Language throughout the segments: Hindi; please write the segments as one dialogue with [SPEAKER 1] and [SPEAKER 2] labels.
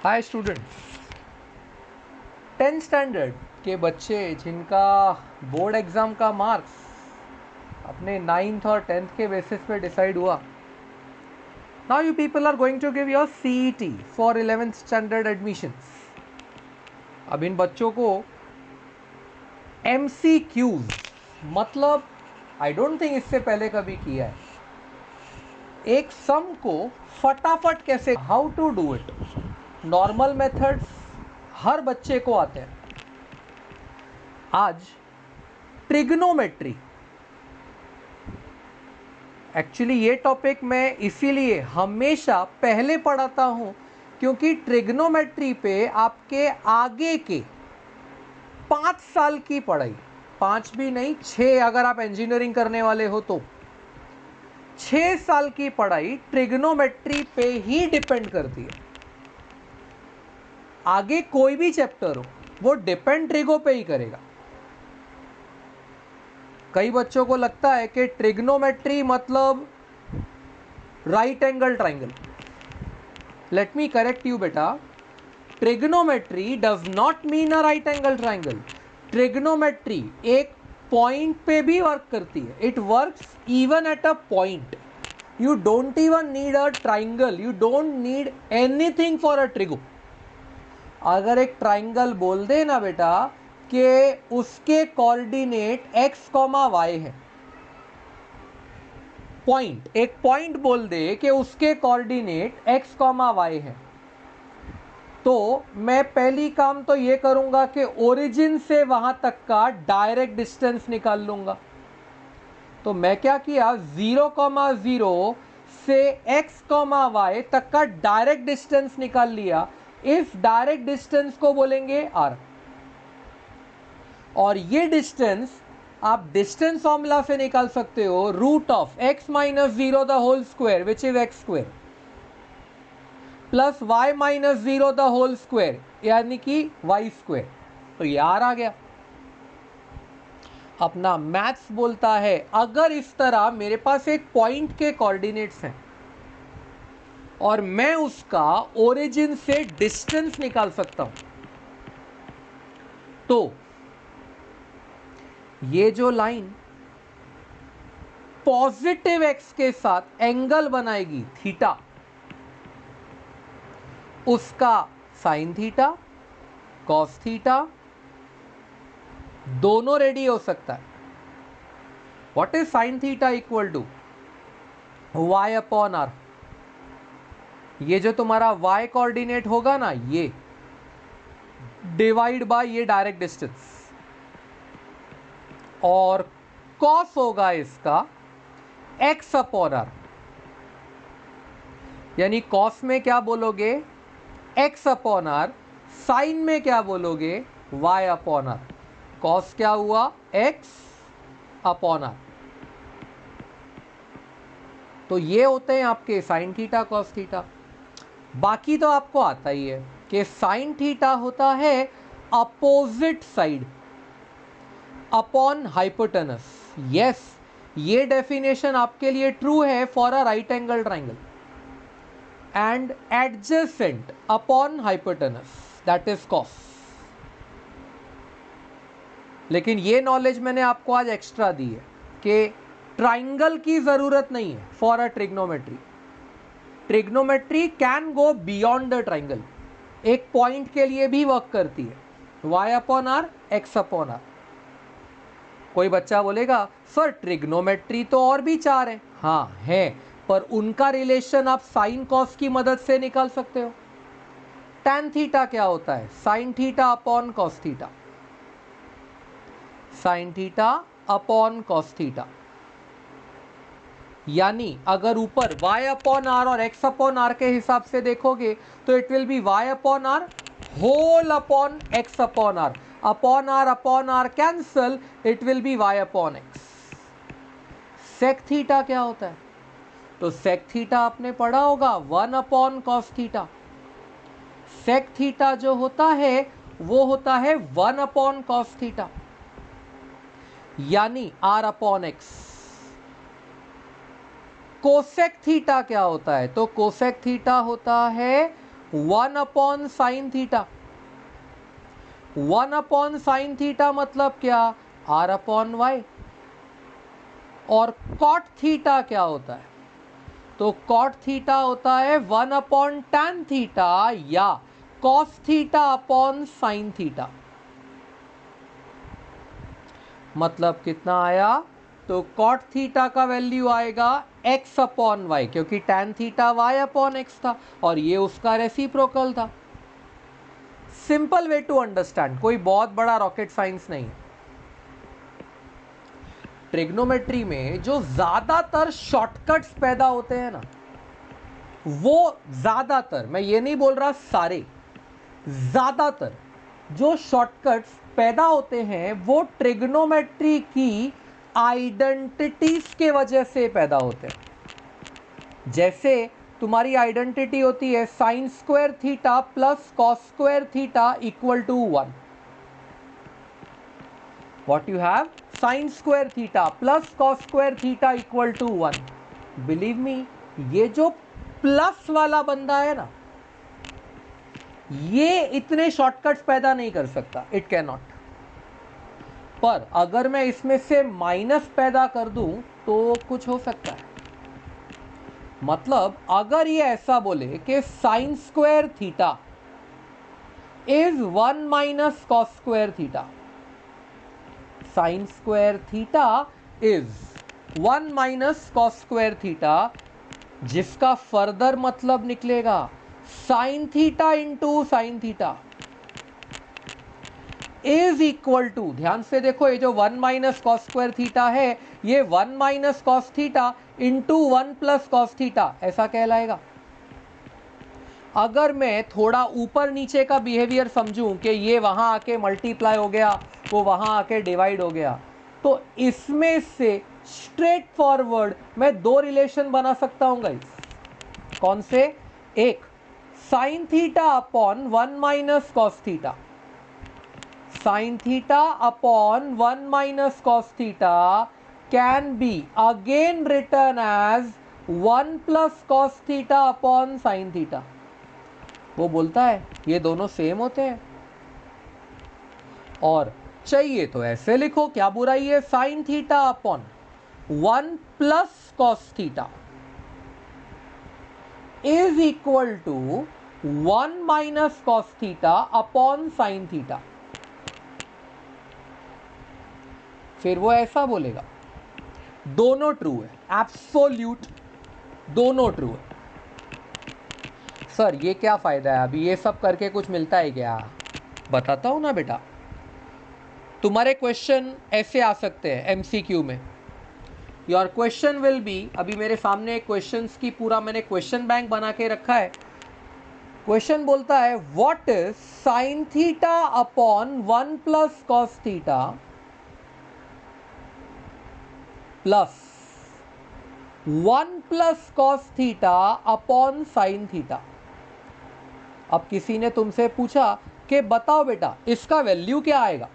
[SPEAKER 1] हाय स्टूडेंट्स, 10th स्टैंडर्ड के बच्चे जिनका बोर्ड एग्ज़ाम का मार्क्स अपने 9th और 10th के बेसिस पे डिसाइड हुआ. Now you people are going to give your CET for 11th standard admissions. अब इन बच्चों को MCQs मतलब आई डोंट थिंक इससे पहले कभी किया है. एक सम को फटाफट कैसे, how to do it, normal methods हर बच्चे को आते हैं. आज ट्रिग्नोमेट्री, एक्चुअली ये टॉपिक मैं इसीलिए हमेशा पहले पढ़ाता हूं क्योंकि ट्रिग्नोमेट्री पे आपके आगे के 5 साल की पढ़ाई, 5 भी नहीं 6, अगर आप इंजीनियरिंग करने वाले हो तो 6 साल की पढ़ाई ट्रिग्नोमेट्री पे ही डिपेंड करती है. आगे कोई भी चैप्टर हो वो डिपेंड ट्रिगो पे ही करेगा. कई बच्चों को लगता है कि ट्रिग्नोमेट्री मतलब right angle triangle. Let me correct you बेटा, trigonometry does not mean a right angle triangle. Trigonometry एक पॉइंट पे भी वर्क करती है. It works even at a point. You don't even need a triangle, you don't need anything for a trigo. अगर एक ट्राइंगल बोल दे ना बेटा कि उसके कोऑर्डिनेट x, y है, पॉइंट, एक पॉइंट बोल दे कि उसके कोऑर्डिनेट x, y है, तो मैं पहली काम तो ये करूंगा कि ओरिजिन से वहां तक का डायरेक्ट डिस्टेंस निकाल लूंगा. तो मैं क्या किया, 0,0 से x, y तक का डायरेक्ट डिस्टेंस निकाल लिया. इस डायरेक्ट डिस्टेंस को बोलेंगे r. और ये डिस्टेंस आप डिस्टेंस फॉर्मूला से निकाल सकते हो, root of x minus 0 the whole square which is x square plus y minus 0 the whole square यानी कि y स्क्वायर. तो ये r आ गया. अपना मैथ्स बोलता है अगर इस तरह मेरे पास एक पॉइंट के कोऑर्डिनेट्स हैं और मैं उसका ओरिजिन से डिस्टेंस निकाल सकता हूं, तो ये जो लाइन पॉजिटिव x के साथ एंगल बनाएगी थीटा, उसका साइन थीटा, कॉस थीटा दोनों रेडी हो सकता है. What is sine theta equal to y upon r. ये जो तुम्हारा y कोऑर्डिनेट होगा ना, ये डिवाइड बाय ये डायरेक्ट डिस्टेंस, और कॉस होगा इसका x अपॉन r. यानी कॉस में क्या बोलोगे x अपॉन r, साइन में क्या बोलोगे y अपॉन r. कॉस क्या हुआ x अपॉन r. तो ये होते हैं आपके साइन थीटा कॉस थीटा. बाकी तो आपको आता ही है कि साइन थीटा होता है opposite side upon hypotenuse. Yes, ये डेफिनेशन आपके लिए ट्रू है for a right angle triangle. And adjacent upon hypotenuse, that is cos. लेकिन ये नॉलेज मैंने आपको आज एक्स्ट्रा दी है कि ट्राइंगल की जरूरत नहीं है for a trigonometry. Trigonometry can go beyond the triangle. एक पॉइंट के लिए भी वर्क करती है, y upon r, x upon r. कोई बच्चा बोलेगा सर ट्रिग्नोमेट्री तो और भी 4 हैं. हाँ है, पर उनका रिलेशन आप साइन कॉस की मदद से निकाल सकते हो. tan थीटा क्या होता है, sine theta upon cos theta. Sine theta upon cos theta. यानी अगर ऊपर y अपॉन आर और x अपॉन आर के हिसाब से देखोगे तो it will be y upon r whole upon x upon r. Upon r cancel, it will be y upon x. Sec theta क्या होता है, तो सेक थीटा आपने पढ़ा होगा 1 upon cos theta. Sec theta जो होता है वो होता है 1 अपॉन कॉस थीटा, यानी r upon x. Cosec theta क्या होता है, तो कोसेक थीटा होता है 1 upon sine theta. 1 upon sine theta मतलब क्या? r upon y. और कॉट थीटा क्या होता है? तो कॉट थीटा होता है 1 अपॉन टैन थीटा या cos theta upon sine theta. मतलब कितना आया? तो कॉट थीटा का वैल्यू आएगा x अपॉन वाई, क्योंकि tan theta y upon x था और ये उसका रेसिप्रोकल था। सिंपल वे टू अंडरस्टैंड, कोई बहुत बड़ा रॉकेट साइंस नहीं। ट्रिग्नोमेट्री में जो ज्यादातर शॉर्टकट्स पैदा होते हैं ना, वो ज्यादातर, मैं ये नहीं बोल रहा सारे, ज्यादातर जो शॉर्टकट्स पैदा होते हैं वो ट्रिग्नोमेट्री की आइडेंटिटीज के वजह से पैदा होते हैं। जैसे तुम्हारी आइडेंटिटी होती है sine square theta plus cos square theta equal to 1। What you have? Sine square theta plus cos square theta equal to 1। Believe me, ये जो प्लस वाला बंदा है ना, ये इतने शॉर्टकट्स पैदा नहीं कर सकता, इट कैन नॉट। पर अगर मैं इसमें से माइनस पैदा कर दूं तो कुछ हो सकता है। मतलब अगर ये ऐसा बोले कि sine square theta is 1 minus cos square theta, sine square theta is 1 minus cos square theta, जिसका फर्दर मतलब निकलेगा sine theta into sine theta is equal to, ध्यान से देखो, ये जो 1 माइनस कॉस स्क्वायर थीटा है ये 1 minus cos theta into 1 plus cos theta ऐसा कहलाएगा। अगर मैं थोड़ा ऊपर नीचे का बिहेवियर समझूं कि ये वहां आके मल्टीप्लाई हो गया, वो वहां आके डिवाइड हो गया, तो इसमें से स्ट्रेट फॉरवर्ड मैं दो रिलेशन बना सकता हूं गाइस। कौन से? एक, sine theta upon 1 minus cos theta, sine theta upon 1 minus cos theta can be again written as 1 plus cos theta upon sine theta. वो बोलता है ये दोनों सेम होते हैं, और चाहिए तो ऐसे लिखो, क्या बुराई है? Sine theta upon 1 plus cos theta is equal to 1 minus cos theta upon sine theta. फिर वो ऐसा बोलेगा दोनों ट्रू है, एब्सोल्यूट दोनों ट्रू है। सर ये क्या फायदा है, अभी ये सब करके कुछ मिलता है क्या? बताता हूं ना बेटा। तुम्हारे क्वेश्चन ऐसे आ सकते हैं एमसीक्यू में। योर क्वेश्चन विल बी, अभी मेरे सामने क्वेश्चंस की पूरा मैंने क्वेश्चन बैंक बना के रखा है। क्वेश्चन बोलता है what is sine theta upon 1 plus cos theta plus 1 plus cos theta upon sine theta. अब किसी ने तुमसे पूछा कि बताओ बेटा इसका वैल्यू क्या आएगा,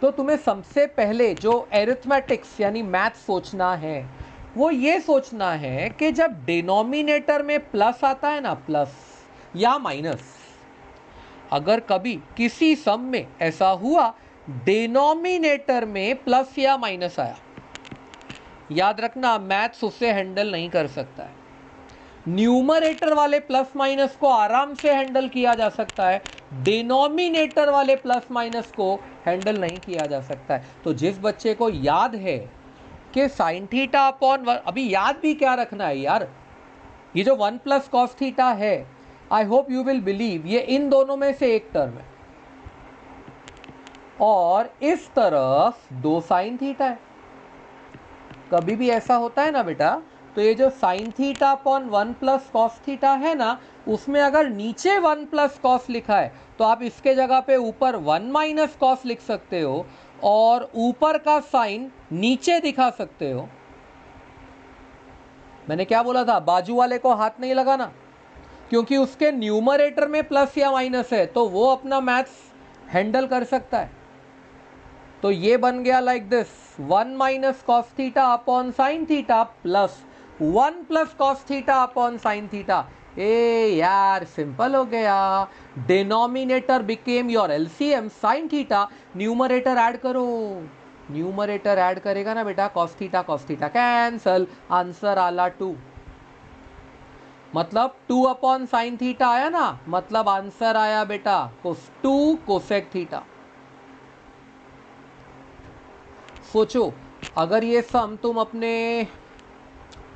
[SPEAKER 1] तो तुम्हें सबसे पहले जो एरिथमेटिक्स यानी मैथ सोचना है वो ये सोचना है कि जब डिनोमिनेटर में प्लस आता है ना, प्लस या माइनस, अगर कभी किसी सम में ऐसा हुआ डिनोमिनेटर में प्लस या माइनस आया, याद रखना मैथ्स उससे हैंडल नहीं कर सकता है। न्यूमरेटर वाले प्लस माइनस को आराम से हैंडल किया जा सकता है, डिनोमिनेटर वाले प्लस माइनस को हैंडल नहीं किया जा सकता है। तो जिस बच्चे को याद है कि साइन थीटा अपॉन, अभी याद भी क्या रखना है यार, ये जो 1 प्लस कॉस थीटा है, I hope you will believe ये इन दोनों में से एक टर्म है और इस तरफ 2 साइन थीटा है। कभी भी ऐसा होता है ना बेटा, तो ये जो sign theta upon 1 plus cos theta है ना, उसमें अगर नीचे 1 प्लस कॉस लिखा है तो आप इसके जगह पे ऊपर 1 माइनस कॉस लिख सकते हो और ऊपर का साइन नीचे दिखा सकते हो। मैंने क्या बोला था, बाजू वाले को हाथ नहीं लगाना, क्योंकि उसके न्यूमरेटर में प्लस या माइनस है तो वो अपना मैथ्स हैंडल कर सकता है। तो ये बन गया like this, 1 minus cos theta upon sine theta plus 1 plus cos theta upon sine theta. ए यार सिंपल हो गया, denominator became your LCM sine theta, numerator add करो, न्यूमरेटर ऐड करेगा ना बेटा कॉस थीटा कैंसल, आंसर आला 2, मतलब 2 अपॉन साइन थीटा आया ना, मतलब आंसर आया बेटा 2 कोसेक थीटा। सोचो अगर ये सम तुम अपने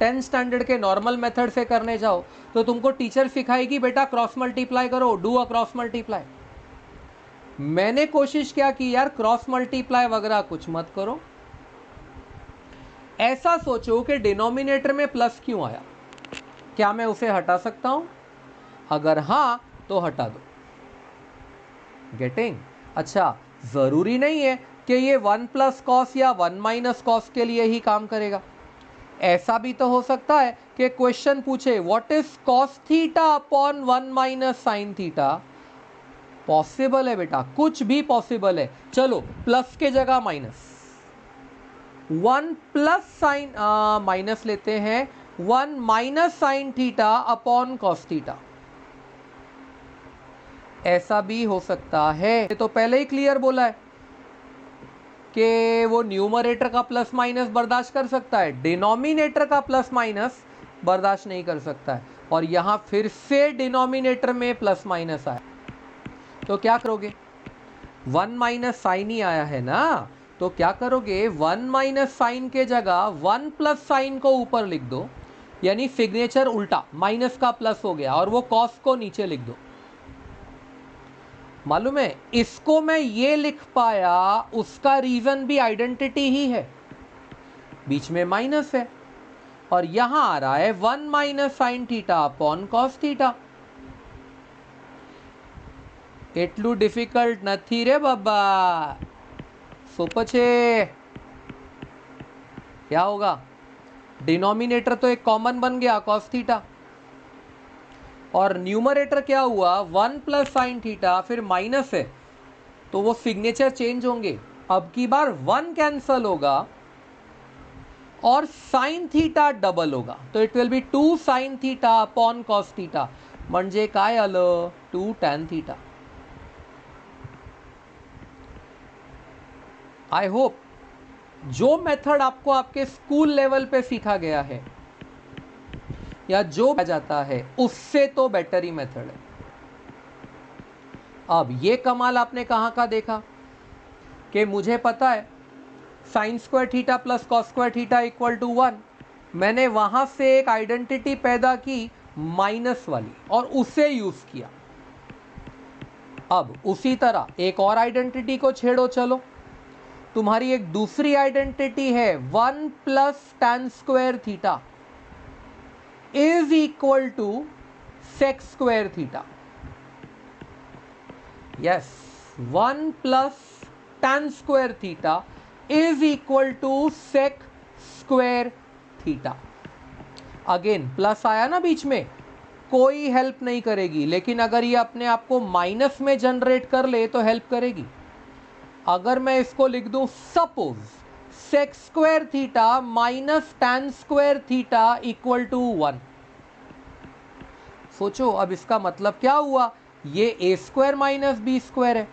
[SPEAKER 1] 10th स्टैंडर्ड के नॉर्मल मेथड से करने जाओ तो तुमको टीचर सिखाएगी बेटा क्रॉस मल्टीप्लाई करो, डू अ क्रॉस मल्टीप्लाई। मैंने कोशिश क्या की यार, क्रॉस मल्टीप्लाई वगैरह कुछ मत करो, ऐसा सोचो कि डिनोमिनेटर में प्लस क्यों आया, क्या मैं उसे हटा सकता हूं, अगर हां तो हटा दो। गेटिंग? अच्छा, जरूरी नहीं है कि ये 1 प्लस कॉस या 1 माइनस कॉस के लिए ही काम करेगा, ऐसा भी तो हो सकता है कि क्वेश्चन पूछे what is cos theta upon 1 minus sine theta. Possible है बेटा, कुछ भी पॉसिबल है। चलो प्लस के जगह माइनस, 1 प्लस साइन माइनस लेते हैं, 1 minus sine theta upon cos theta, ऐसा भी हो सकता है। तो पहले ही क्लियर बोला है कि वो न्यूमरेटर का प्लस माइनस बर्दाश्त कर सकता है, डिनोमिनेटर का प्लस माइनस बर्दाश्त नहीं कर सकता है, और यहां फिर से डिनोमिनेटर में प्लस माइनस आया, तो क्या करोगे, 1 माइनस साइन ही आया है ना, तो क्या करोगे 1 माइनस साइन के जगह 1 प्लस साइन को ऊपर लिख दो, यानी सिग्नेचर उल्टा, माइनस का प्लस हो गया, और वो कॉस को नीचे लिख दो। मालूम है इसको मैं ये लिख पाया, उसका रीजन भी आइडेंटिटी ही है, बीच में माइनस है और यहां आ रहा है 1 minus sine theta upon cos theta. एटलू डिफिकल्ट नथी रे बाबा, सोप छे। क्या होगा, डिनोमिनेटर तो एक कॉमन बन गया कॉस थीटा, और न्यूमरेटर क्या हुआ 1 प्लस साइन थीटा, फिर माइनस है तो वो सिग्नेचर चेंज होंगे, अब की बार 1 कैंसल होगा और साइन थीटा डबल होगा, तो it will B 2 sign theta upon cos theta, म्हणजे काय आलं 2 टॅन थीटा। आई होप जो मेथड आपको आपके स्कूल लेवल पे सीखा गया है या जो जाता है उससे तो बेटर ही मेथड है। अब ये कमाल आपने कहां का देखा कि मुझे पता है sine square theta plus cos square theta equal to 1, मैंने वहां से एक आइडेंटिटी पैदा की माइनस वाली और उसे यूज किया। अब उसी तरह एक और आइडेंटिटी को छेड़ो, चलो तुम्हारी एक दूसरी आइडेंटिटी है 1 plus tan square theta is equal to sec square theta. Yes, 1 plus tan square theta is equal to sec square theta. Again plus आया ना बीच में, कोई हेल्प नहीं करेगी, लेकिन अगर ये अपने आप को माइनस में जनरेट कर ले तो हेल्प करेगी। अगर मैं इसको लिख दूं suppose sec square theta minus tan square theta equal to 1, सोचो अब इसका मतलब क्या हुआ, ये a square minus b square है,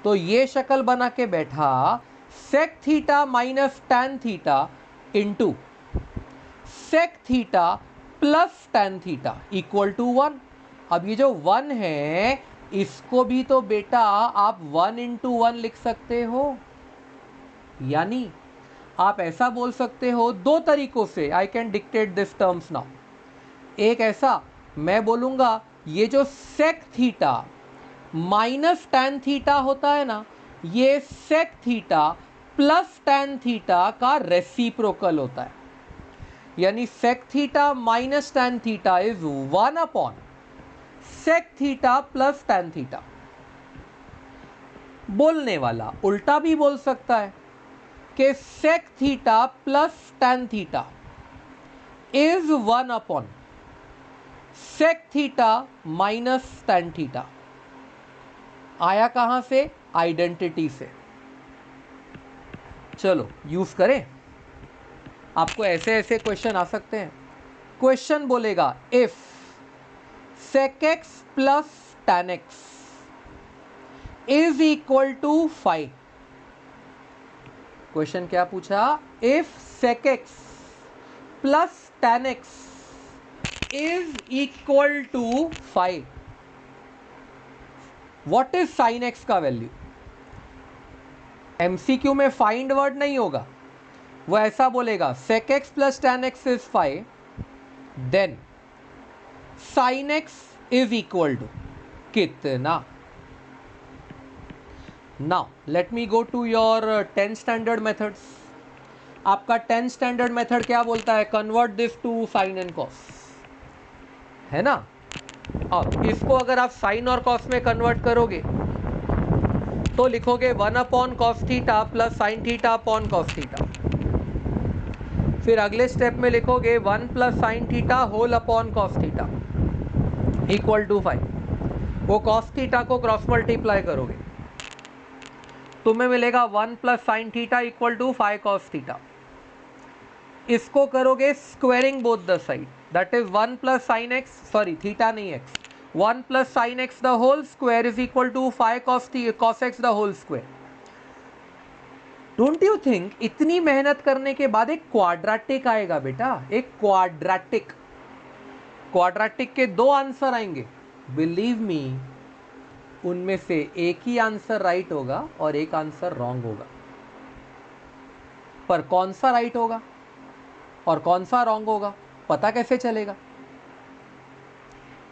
[SPEAKER 1] तो ये शक्ल बना के बैठा sec theta minus tan theta into sec theta plus tan theta equal to 1। अब ये जो 1 है इसको भी तो बेटा आप 1 इंटू 1 लिख सकते हो, यानी आप ऐसा बोल सकते हो दो तरीकों से, I can dictate this terms now. एक ऐसा मैं बोलूंगा ये जो sec theta minus tan theta होता है ना, ये sec theta plus tan theta का रेसिप्रोकल होता है, यानी sec theta minus tan theta is 1 upon sec theta plus tan theta. बोलने वाला उल्टा भी बोल सकता है कि sec theta plus tan theta is 1 upon sec theta minus tan theta. आया कहां से, आइडेंटिटी से। चलो यूज करें, आपको ऐसे ऐसे क्वेश्चन आ सकते हैं। क्वेश्चन बोलेगा if sec x plus tan x is equal to phi. Question क्या पूछा? If sec x plus tan x is equal to phi, what is sin x का वैल्यू? MCQ में फाइंड वर्ड नहीं होगा, वो ऐसा बोलेगा sec x plus tan x is phi, then sin x is equal to कितना? Now let me go to your 10 standard methods. आपका 10 स्टैंडर्ड मेथड क्या बोलता है? Convert this to sine and cos, है ना? अब इसको अगर आप साइन और कॉस में कन्वर्ट करोगे तो लिखोगे 1 upon cos theta plus sine theta upon cos theta. फिर अगले स्टेप में लिखोगे 1 plus sine theta whole upon cos theta equal to 5। वो कॉस थीटा को क्रॉस मल्टीप्लाई करोगे, तुम्हें मिलेगा 1 plus sine theta equal to 5 cos theta. इसको करोगे squaring both the side, that is 1 plus sine X, sorry theta नहीं X, 1 plus sine X the whole square is equal to 5 cos x the whole square. Don't you think इतनी मेहनत करने के बाद एक क्वाड्रेटिक आएगा बेटा? एक क्वाड्रेटिक के 2 आंसर आएंगे, बिलीव मी, उनमें से एक ही आंसर राइट होगा और एक आंसर रॉन्ग होगा। पर कौन सा राइट होगा और कौन सा रॉन्ग होगा पता कैसे चलेगा?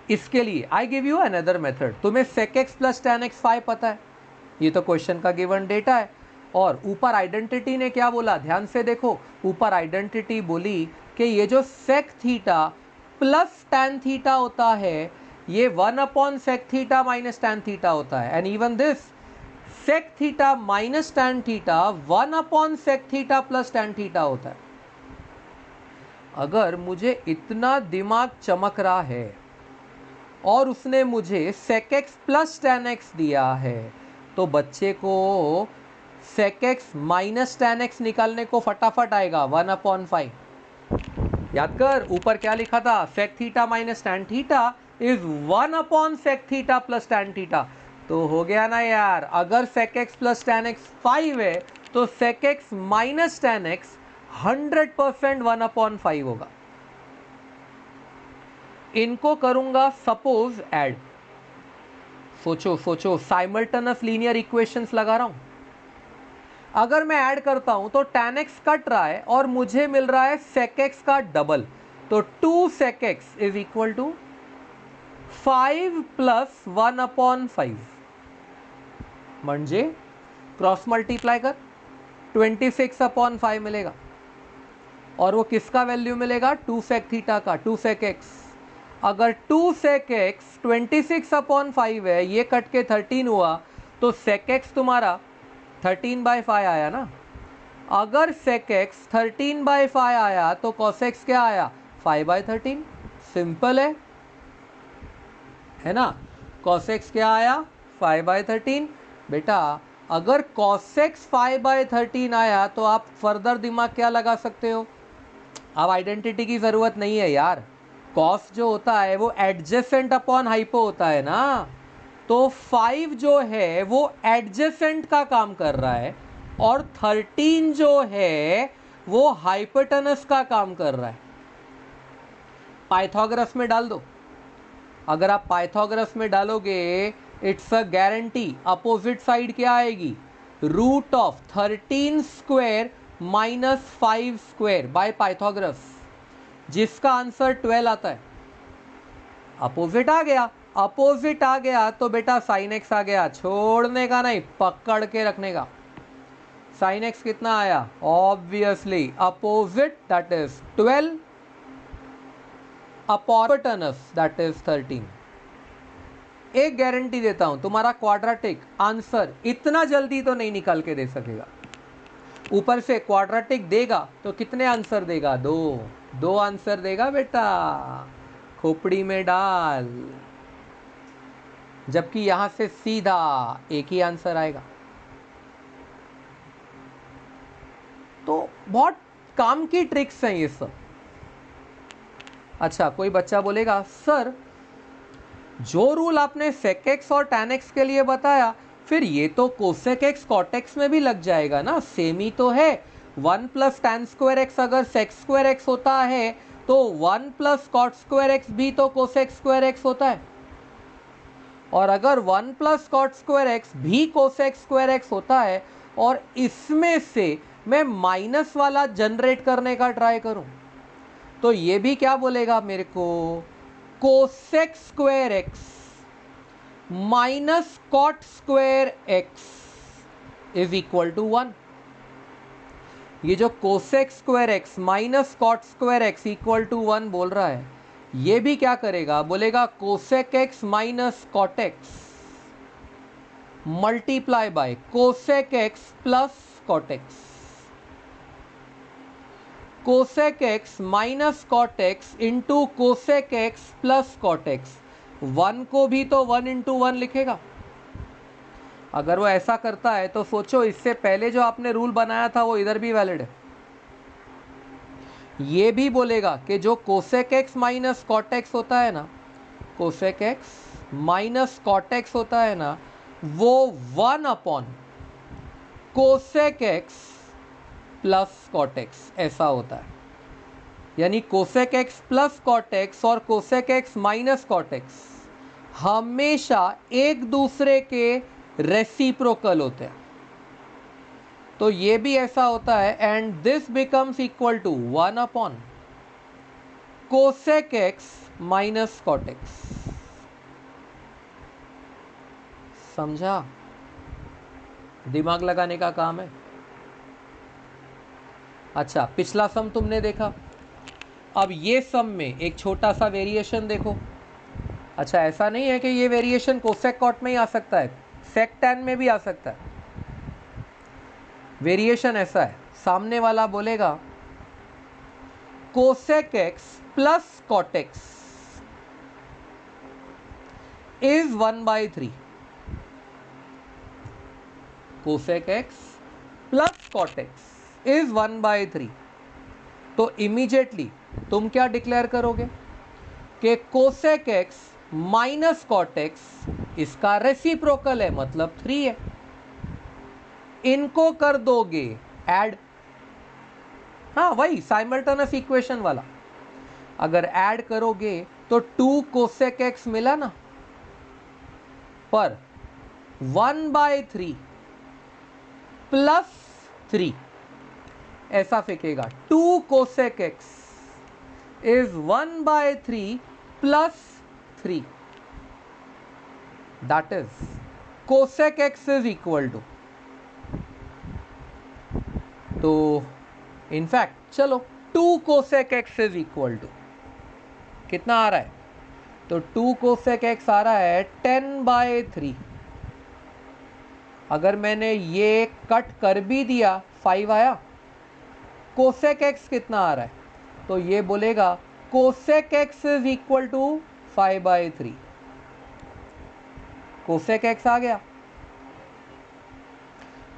[SPEAKER 1] इसके लिए I give you another method. तुम्हें sec x plus tan x phi पता है, ये तो क्वेश्चन का गिवन डेटा है। और ऊपर आइडेंटिटी ने क्या बोला? ध्यान से देखो, ऊपर आइडेंटिटी बोली कि ये जो sec theta plus tan theta होता है, ये 1 upon sec theta minus tan theta होता है। And even this sec theta minus tan theta 1 upon sec theta plus tan theta होता है। अगर मुझे इतना दिमाग चमक रहा है और उसने मुझे sec x plus tan x दिया है, तो बच्चे को sec x minus tan x निकालने को फटाफट आएगा 1 अपॉन 5। याद कर, ऊपर क्या लिखा था? sec theta minus tan theta is 1 upon sec theta plus tan theta. तो हो गया ना यार, अगर sec x plus tan x 5 है तो sec x minus tan x 100% 1 upon 5 होगा। इनको करूंगा सपोज ऐड, सोचो साइमल्टेनियस लीनियर इक्वेशंस लगा रहा हूं। अगर मैं ऐड करता हूं तो tan x कट रहा है और मुझे मिल रहा है sec x का डबल, तो 2 sec x is equal to 5 plus 1 upon 5। म्हणजे क्रॉस मल्टीप्लाई कर, 26 अपॉन 5 मिलेगा। और वो किसका वैल्यू मिलेगा? 2 sec थीटा का, 2 sec x। अगर 2 sec x 26 अपॉन 5 है, ये कट के 13 हुआ, तो sec x तुम्हारा 13/5 आया ना। अगर sec x 13/5 आया तो cos x क्या आया? 5/13। सिंपल है ना? cos x क्या आया? 5/13। बेटा अगर cos x 5/13 आया तो आप फर्दर दिमाग क्या लगा सकते हो? अब आइडेंटिटी की जरूरत नहीं है यार। cos जो होता है वो एडजेसेंट अपॉन हाइपो होता है ना, तो 5 जो है वो एडजेसेंट का काम कर रहा है और 13 जो है वो हाइपोटेनस का काम कर रहा है। पाइथागोरस में डाल दो। अगर आप पाइथागोरस में डालोगे, it's a guarantee, opposite side क्या आएगी? Root of 13 square minus 5 square by Pythagoras, जिसका आंसर 12 आता है। अपोजिट आ गया तो बेटा साइन एक्स आ गया, छोड़ने का नहीं, पकड़ के रखने का। साइन एक्स कितना आया? Obviously opposite, that is 12 upon hypotenuse, that is 13। एक गारंटी देता हूं, तुम्हारा क्वाड्रेटिक आंसर इतना जल्दी तो नहीं निकाल के दे सकेगा। ऊपर से क्वाड्रेटिक देगा तो कितने आंसर देगा? 2 आंसर देगा बेटा, खोपड़ी में डाल। जबकि यहां से सीधा एक ही आंसर आएगा। तो बहुत काम की ट्रिक्स हैं ये सब। अच्छा, कोई बच्चा बोलेगा सर जो रूल आपने sec x और tan x के लिए बताया, फिर ये तो cosec x cot x में भी लग जाएगा ना, सेम ही तो है। 1 प्लस tan स्क्वायर x अगर sec स्क्वायर x होता है तो 1 प्लस cot स्क्वायर x भी तो cosec स्क्वायर x होता है, और अगर 1 प्लस cot स्क्वायर x भी cosec स्क्वायर x होता है और इसमें से मैं माइनस वाला जनरेट करने का ट्राई करूं, तो ये भी क्या बोलेगा मेरे को, cosec square x minus cot square x is equal to 1। ये जो cosec square x minus cot square x equal to 1 बोल रहा है, ये भी क्या करेगा, बोलेगा cosec x minus cot x multiply by cosec x plus cot x। cosec x minus cot x into cosec x plus cot x, 1 को भी तो 1 इंटू 1 लिखेगा। अगर वो ऐसा करता है तो सोचो, इससे पहले जो आपने रूल बनाया था वो इधर भी वैलिड है। ये भी बोलेगा कि जो cosec x minus cot x होता है ना, cosec x minus cot x होता है ना, वो 1 upon cosec x plus cot x ऐसा होता है। यानी cosec x plus cot x और cosec x minus cot x हमेशा एक दूसरे के रेसिप्रोकल होते हैं। तो ये भी ऐसा होता है, and this becomes equal to 1 upon cosec x minus cot x। समझा? दिमाग लगाने का काम है। अच्छा, पिछला सम तुमने देखा, अब ये सम में एक छोटा सा वेरिएशन देखो। अच्छा, ऐसा नहीं है कि ये वेरिएशन कोसेक कॉट में ही आ सकता है, सेक टैन में भी आ सकता है। वेरिएशन ऐसा है, सामने वाला बोलेगा cosec x plus cot x is 1/3। Cosec x plus cot x is 1/3। तो इमीडिएटली तुम क्या डिक्लेयर करोगे कि cosec x minus cot x इसका रेसिप्रोकल है, मतलब 3 है। इनको कर दोगे ऐड, हाँ वही साइमल्टेनियस इक्वेशन वाला। अगर ऐड करोगे तो 2 कोसेक एक्स मिला ना, पर 1/3 प्लस 3 ऐसा फेंकेगा। 2 cosec x is 1/3 plus 3, that is cosec x is equal to, तो इनफैक्ट चलो 2 cosec x is equal to कितना आ रहा है, तो 2 कोसेक एक्स आ रहा है 10/3। अगर मैंने ये कट कर भी दिया 5 आया। कोसेक एक्स कितना आ रहा है, तो ये बोलेगा cosec x is equal to 5/3। Cosec X आ गया।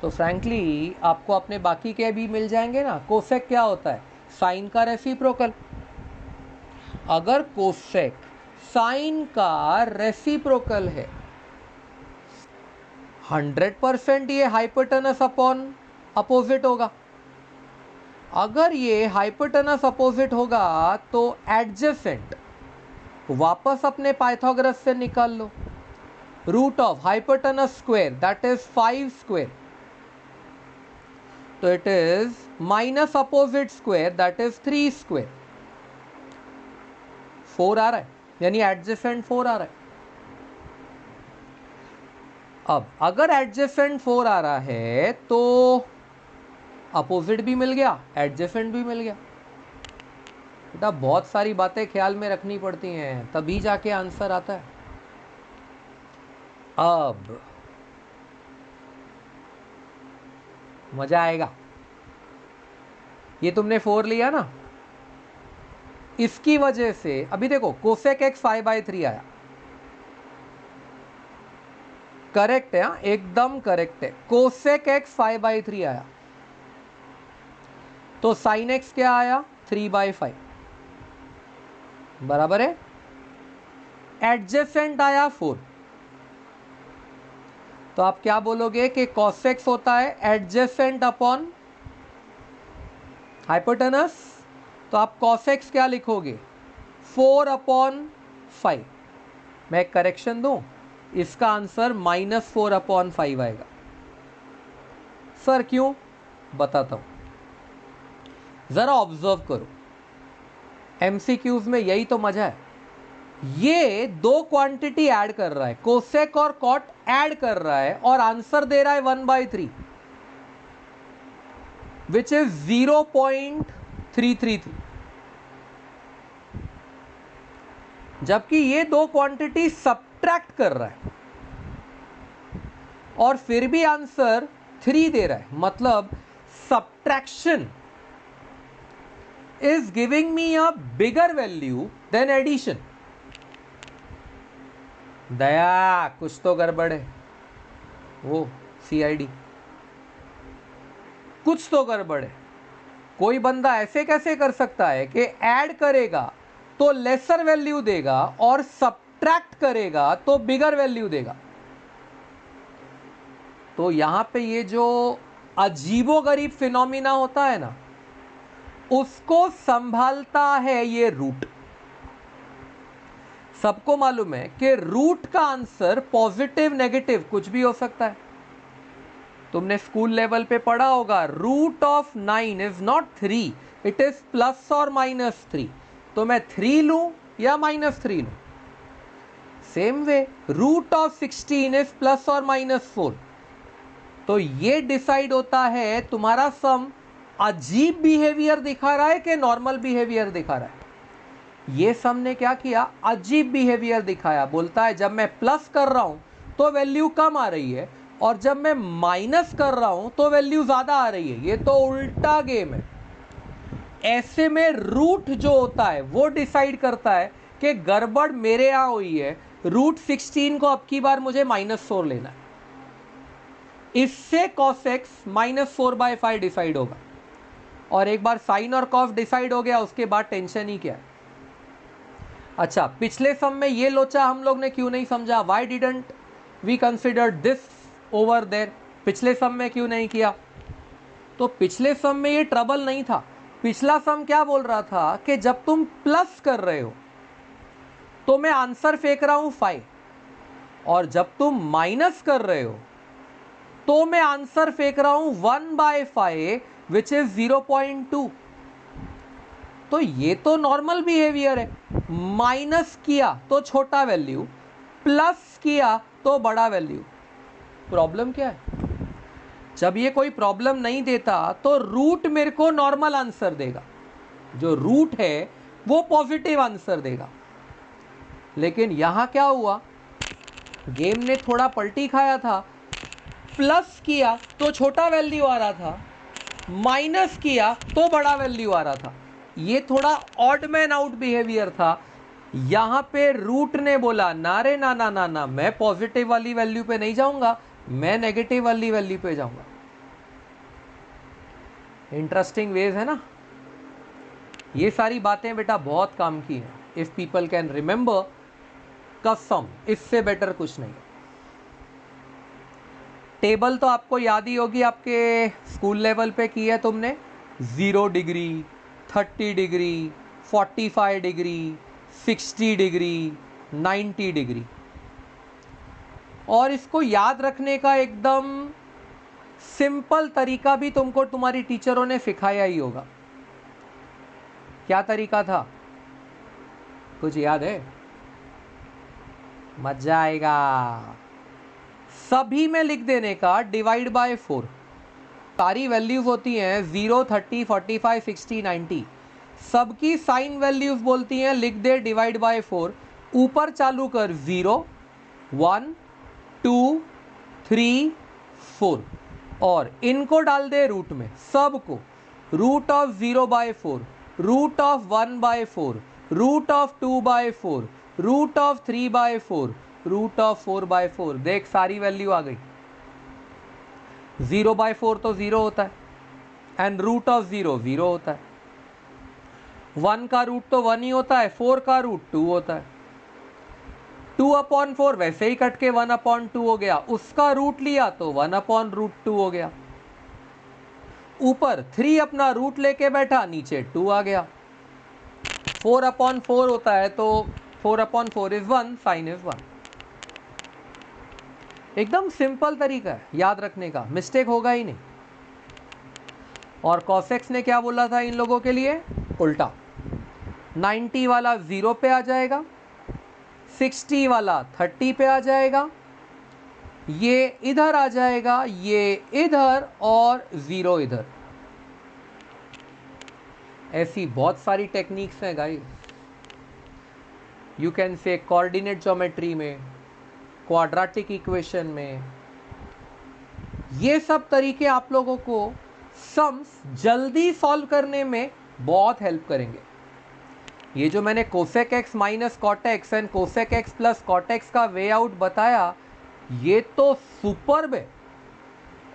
[SPEAKER 1] तो फ्रैंकली आपको अपने बाकी के भी मिल जाएंगे ना। कोसेक क्या होता है, साइन का रेसिप्रोकल। अगर कोसेक साइन का रेसिप्रोकल है 100% ये हाइपोटेनस अपॉन अपोजिट होगा। अगर ये हाइपोटेनस अपोजिट होगा तो एडजेसेंट वापस अपने पाइथागोरस से निकाल लो। Root of hypotenuse square that is 5 square, तो it is minus opposite square that is 3 square. 4 आ रहा है, यानी एडजेसेंट 4 आ रहा है। अब अगर एडजेसेंट 4 आ रहा है तो अपोजिट भी मिल गया, एडजेसेंट भी मिल गया। बेटा बहुत सारी बातें ख्याल में रखनी पड़ती हैं, तभी जाके आंसर आता है। अब मजा आएगा। ये तुमने 4 लिया ना, इसकी वजह से अभी देखो कोसेक एक्स 5/3 आया। करेक्ट है, हाँ एकदम करेक्ट है। कोसेक एक्स 5/3 आया, तो साइन एक्स क्या आया 3/5, बराबर है। एडजेसेंट आया 4, तो आप क्या बोलोगे कि cos x होता है एडजेसेंट अपॉन हाइपोटेनस, तो आप cos x क्या लिखोगे 4/5। मैं एक करेक्शन दूं, इसका आंसर -4/5 आएगा। सर क्यों, बताता हूं, जरा ऑब्जर्व करो, एमसीक्यूज में यही तो मजा है। ये दो क्वांटिटी ऐड कर रहा है, कोसेक और कॉट ऐड कर रहा है, और आंसर दे रहा है 1/3 विच इज 0.333, जबकि ये दो क्वांटिटी सब्ट्रैक्ट कर रहा है और फिर भी आंसर 3 दे रहा है। मतलब subtraction is giving me a bigger value than addition. दया कुछ तो गड़बड़ है, वो CID कुछ तो गड़बड़ है। कोई बंदा ऐसे कैसे कर सकता है कि ऐड करेगा तो लेसर वैल्यू देगा और सब्ट्रैक्ट करेगा तो बिगर वैल्यू देगा। तो यहां पे ये जो अजीबोगरीब फिनोमिना होता है ना, उसको संभालता है ये रूट। सबको मालूम है कि रूट का आंसर पॉजिटिव नेगेटिव कुछ भी हो सकता है। तुमने स्कूल लेवल पे पढ़ा होगा, root of 9 is not 3, it is plus और -3। तो मैं 3 लूं या -3 लूं। Same way root of 16 is plus और -4। तो ये डिसाइड होता है तुम्हारा सम अजीब बिहेवियर दिखा रहा है कि नॉर्मल बिहेवियर दिखा रहा है। ये सम ने क्या किया, अजीब बिहेवियर दिखाया। बोलता है जब मैं प्लस कर रहा हूं तो वैल्यू कम आ रही है, और जब मैं माइनस कर रहा हूं तो वैल्यू ज्यादा आ रही है। ये तो उल्टा गेम है। ऐसे में रूट जो होता है वो डिसाइड करता है कि गड़बड़ मेरे यहां हुई है, रूट 16 को अब की बार मुझे -4 लेना है। इससे cos x -4/5 डिसाइड होगा, और एक बार साइन और कॉस डिसाइड हो गया उसके बाद टेंशन ही क्या है। अच्छा, पिछले सम में ये लोचा हम लोग ने क्यों नहीं समझा, why didn't we consider this over there, पिछले सम में क्यों नहीं किया? तो पिछले सम में ये ट्रबल नहीं था। पिछला सम क्या बोल रहा था कि जब तुम प्लस कर रहे हो तो मैं आंसर फेंक रहा हूं 5, और जब तुम माइनस कर रहे हो तो मैं आंसर फेंक रहा हूं 1/5 विच इज 0.2। तो ये तो नॉर्मल बिहेवियर है। माइनस किया तो छोटा वैल्यू, प्लस किया तो बड़ा वैल्यू। प्रॉब्लम क्या है? जब ये कोई प्रॉब्लम नहीं देता तो रूट मेरे को नॉर्मल आंसर देगा, जो रूट है वो पॉजिटिव आंसर देगा। लेकिन यहां क्या हुआ, गेम ने थोड़ा पलटी खाया था। प्लस किया तो छोटा वैल्यू आ रहा था, माइनस किया तो बड़ा वैल्यू आ रहा था। ये थोड़ा ऑड मैन आउट बिहेवियर था। यहां पे रूट ने बोला ना रे ना ना ना ना, मैं पॉजिटिव वाली वैल्यू पे नहीं जाऊंगा, मैं नेगेटिव वाली वैल्यू पे जाऊंगा। इंटरेस्टिंग वेज है ना। ये सारी बातें बेटा बहुत काम की हैं। इफ पीपल कैन रिमेंबर, कसम इससे बेटर कुछ नहीं। टेबल तो आपको याद ही होगी, आपके स्कूल लेवल पे की है तुमने। 0 degree, 30 degree, 45 degree, 60 degree, 90 degree. और इसको याद रखने का एकदम सिंपल तरीका भी तुमको तुम्हारी टीचरों ने सिखाया ही होगा। क्या तरीका था, कुछ याद है? मजा आएगा। सभी में लिख देने का डिवाइड बाय 4। सारी वैल्यूज होती हैं 0, 30, 45, 60, 90। सबकी साइन वैल्यूज बोलती हैं लिख दे डिवाइड बाय 4। ऊपर चालू कर 0, 1, 2, 3, 4, और इनको डाल दे रूट में सबको। Root of 0/4, root of 1/4, root of 2/4, root of 3/4, root of 4/4। देख सारी वैल्यू आ गई। 0/4 तो 0 होता है, एंड रूट ऑफ 0 0 होता है। 1 का रूट तो 1 ही होता है, 4 का रूट 2 होता है। 2/4 वैसे ही कट के 1/2 हो गया, उसका रूट लिया तो 1/√2 हो गया। ऊपर 3 अपना रूट लेके बैठा, नीचे 2 आ गया। 4/4 होता है तो 4/4 इज 1, साइन इज 1। एकदम सिंपल तरीका है याद रखने का, मिस्टेक होगा ही नहीं। और कॉसेक्स ने क्या बोला था इन लोगों के लिए? उल्टा। 90 वाला 0 पे आ जाएगा, 60 वाला 30 पे आ जाएगा, ये इधर आ जाएगा, ये इधर, और 0 इधर। ऐसी बहुत सारी टेक्निक्स हैं guys. You can say coordinate geometry में, क्वाड्रेटिक इक्वेशन में, ये सब तरीके आप लोगों को सम्स जल्दी सॉल्व करने में बहुत हेल्प करेंगे। ये जो मैंने cosec x minus cot x and cosec x plus cot x का वे आउट बताया, ये तो सुपर्ब है।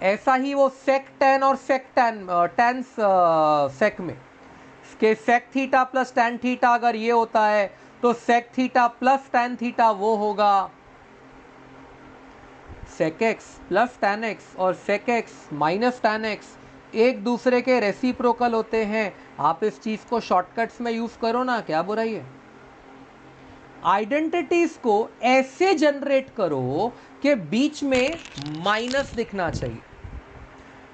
[SPEAKER 1] ऐसा ही वो सेक टेन और सेक टेन सेक में के sec theta plus tan theta अगर ये होता है तो sec theta plus tan theta वो होगा। Sec X plus tan X और sec X minus tan X एक दूसरे के रेसिप्रोकल होते हैं। आप इस चीज को शॉर्टकट्स में यूज करो ना, क्या बुराई है। आइडेंटिटीज को ऐसे जनरेट करो कि बीच में माइनस दिखना चाहिए,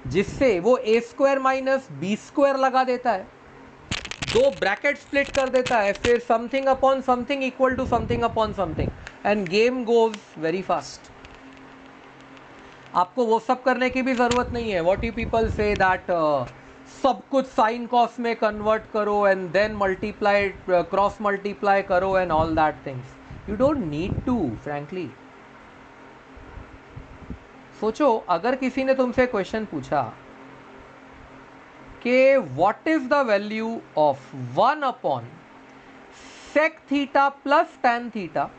[SPEAKER 1] जिससे वो a² माइनस b² लगा देता है, दो ब्रैकेट स्प्लिट कर देता है, फिर something upon something equal to something upon something, and game goes very fast. आपको वो सब करने की भी जरूरत नहीं है। What you people say that सब कुछ साइन कॉस में कन्वर्ट करो and then multiply, cross multiply करो and all that things, you don't need to frankly. सोचो, अगर किसी ने तुमसे क्वेश्चन पूछा कि what is the value of 1 sec theta plus tan theta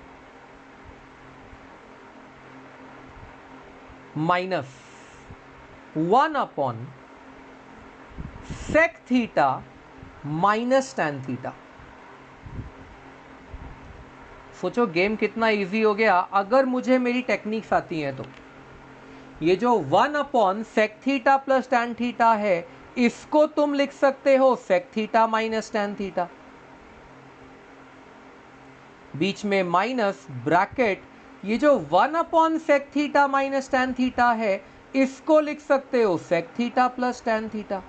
[SPEAKER 1] minus 1 sec theta minus tan theta. सोचो गेम कितना इजी हो गया अगर मुझे मेरी टेक्निक्स आती हैं तो। ये जो 1 sec theta plus tan theta है, इसको तुम लिख सकते हो sec theta minus tan theta, बीच में माइनस ब्रैकेट। ये जो 1 sec theta minus tan theta है, इसको लिख सकते हो sec theta plus tan theta.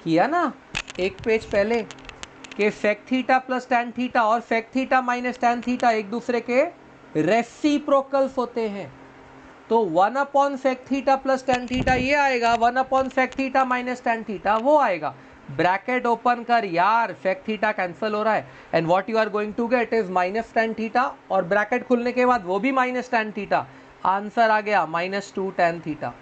[SPEAKER 1] किया ना एक पेज पहले कि sec theta plus tan theta और sec theta minus tan theta एक दूसरे के रेसिप्रोकल्स होते हैं। तो 1 sec theta plus tan theta ये आएगा, 1 sec theta minus tan theta वो आएगा। ब्रैकेट ओपन कर यार, सेक थीटा कैंसिल हो रहा है, and what you are going to get is minus tan theta, और ब्रैकेट खुलने के बाद वो भी माइनस टेन थीटा। आंसर आ गया -2 टेन थीटा।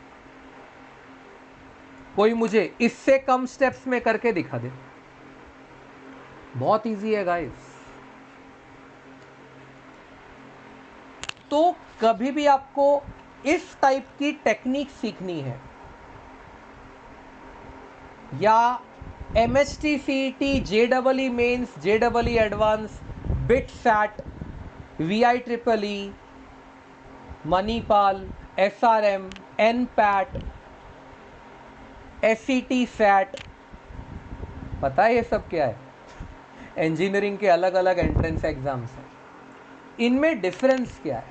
[SPEAKER 1] कोई मुझे इससे कम स्टेप्स में करके दिखा दे। बहुत इजी है गाइस। तो कभी भी आपको इस टाइप की टेक्निक सीखनी है, या MHT CET JEE Mains JEE Advanced BITSAT VIEEE Manipal SRM NPAT SET SAT, पता है ये सब क्या है? इंजीनियरिंग के अलग अलग एंट्रेंस एग्जाम्स हैं। इनमें डिफरेंस क्या है,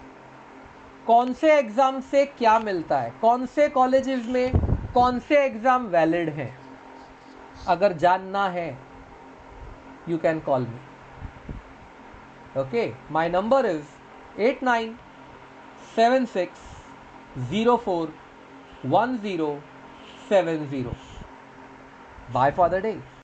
[SPEAKER 1] कौन से एग्जाम से क्या मिलता है, कौन से कॉलेजेस में कौन से एग्जाम वैलिड हैं, अगर जानना है you can call me. Okay, my number is 8976041070। Bye for the day.